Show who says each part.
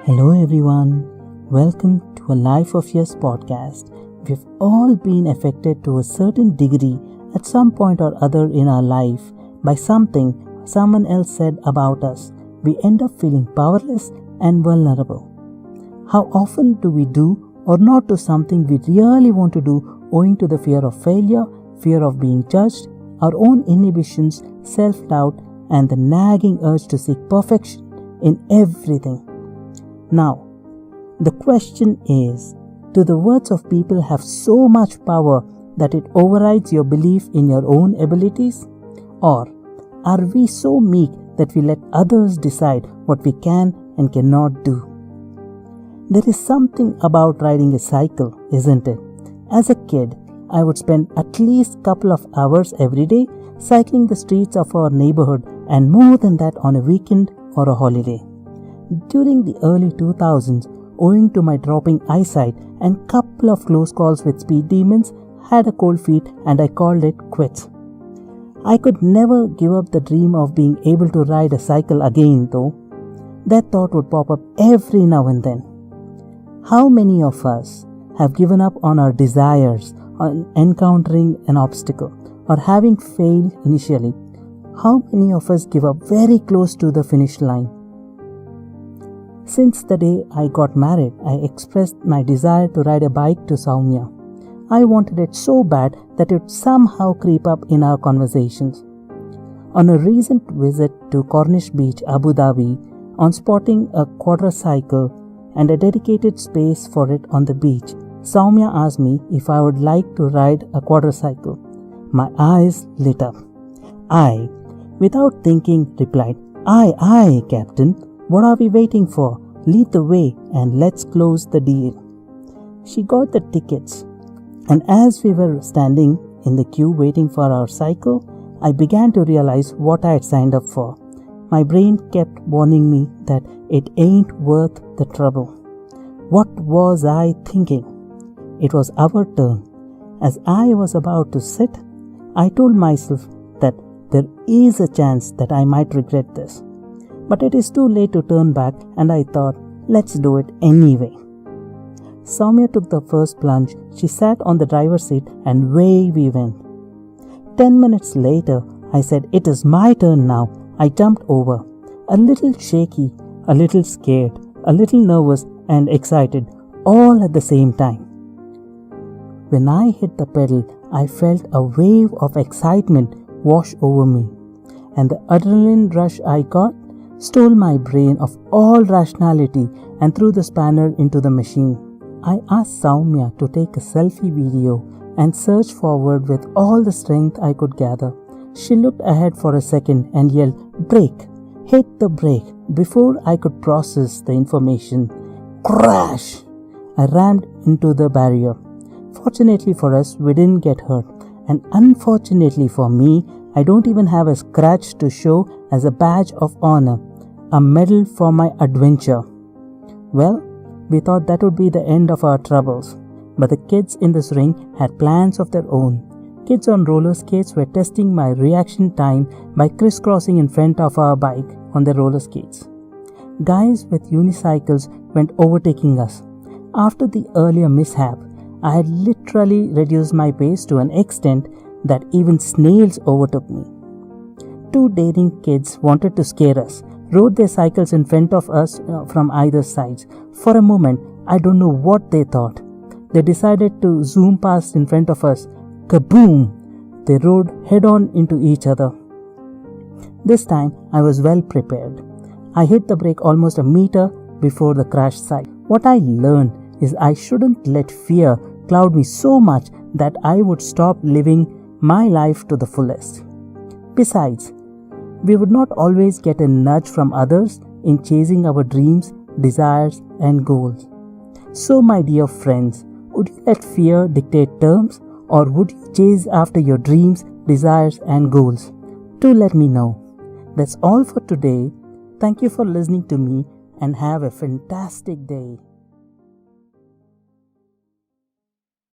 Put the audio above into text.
Speaker 1: Hello everyone, welcome to a Life of Yes podcast. We've all been affected to a certain degree at some point or other in our life by something someone else said about us. We end up feeling powerless and vulnerable. How often do we do or not do something we really want to do owing to the fear of failure, fear of being judged, our own inhibitions, self-doubt, and the nagging urge to seek perfection in everything? Now, the question is, do the words of people have so much power that it overrides your belief in your own abilities? Or are we so meek that we let others decide what we can and cannot do? There is something about riding a cycle, isn't it? As a kid, I would spend at least a couple of hours every day cycling the streets of our neighborhood, and more than that on a weekend or a holiday. During the early 2000s, owing to my dropping eyesight and couple of close calls with speed demons, had a cold feet and I called it quits. I could never give up the dream of being able to ride a cycle again though. That thought would pop up every now and then. How many of us have given up on our desires, on encountering an obstacle, or having failed initially? How many of us give up very close to the finish line? Since the day I got married, I expressed my desire to ride a bike to Saumya. I wanted it so bad that it would somehow creep up in our conversations. On a recent visit to Corniche Beach, Abu Dhabi, on spotting a quadricycle and a dedicated space for it on the beach, Saumya asked me if I would like to ride a quadricycle. My eyes lit up. I, without thinking, replied, Aye, Captain. What are we waiting for? Lead the way and let's close the deal. She got the tickets, and as we were standing in the queue waiting for our cycle, I began to realize what I had signed up for. My brain kept warning me that it ain't worth the trouble. What was I thinking? It was our turn. As I was about to sit, I told myself that there is a chance that I might regret this. But it is too late to turn back, and I thought, let's do it anyway. Saumya took the first plunge. She sat on the driver's seat and away we went. 10 minutes later, I said, it is my turn now. I jumped over. A little shaky, a little scared, a little nervous and excited, all at the same time. When I hit the pedal, I felt a wave of excitement wash over me, and the adrenaline rush I got stole my brain of all rationality and threw the spanner into the machine. I asked Saumya to take a selfie video and surge forward with all the strength I could gather. She looked ahead for a second and yelled, "Brake! Hit the brake!" Before I could process the information, crash! I rammed into the barrier. Fortunately for us, we didn't get hurt, and unfortunately for me, I don't even have a scratch to show as a badge of honor, a medal for my adventure. Well, we thought that would be the end of our troubles, but the kids in this ring had plans of their own. Kids on roller skates were testing my reaction time by crisscrossing in front of our bike on their roller skates. Guys with unicycles went overtaking us. After the earlier mishap, I had literally reduced my pace to an extent that even snails overtook me. Two daring kids wanted to scare us, rode their cycles in front of us from either sides. For a moment, I don't know what they thought. They decided to zoom past in front of us. Kaboom! They rode head-on into each other. This time, I was well prepared. I hit the brake almost a meter before the crash site. What I learned is I shouldn't let fear cloud me so much that I would stop living my life to the fullest. Besides, we would not always get a nudge from others in chasing our dreams, desires, and goals. So, my dear friends, would you let fear dictate terms, or would you chase after your dreams, desires, and goals? Do let me know. That's all for today. Thank you for listening to me, and have a fantastic day.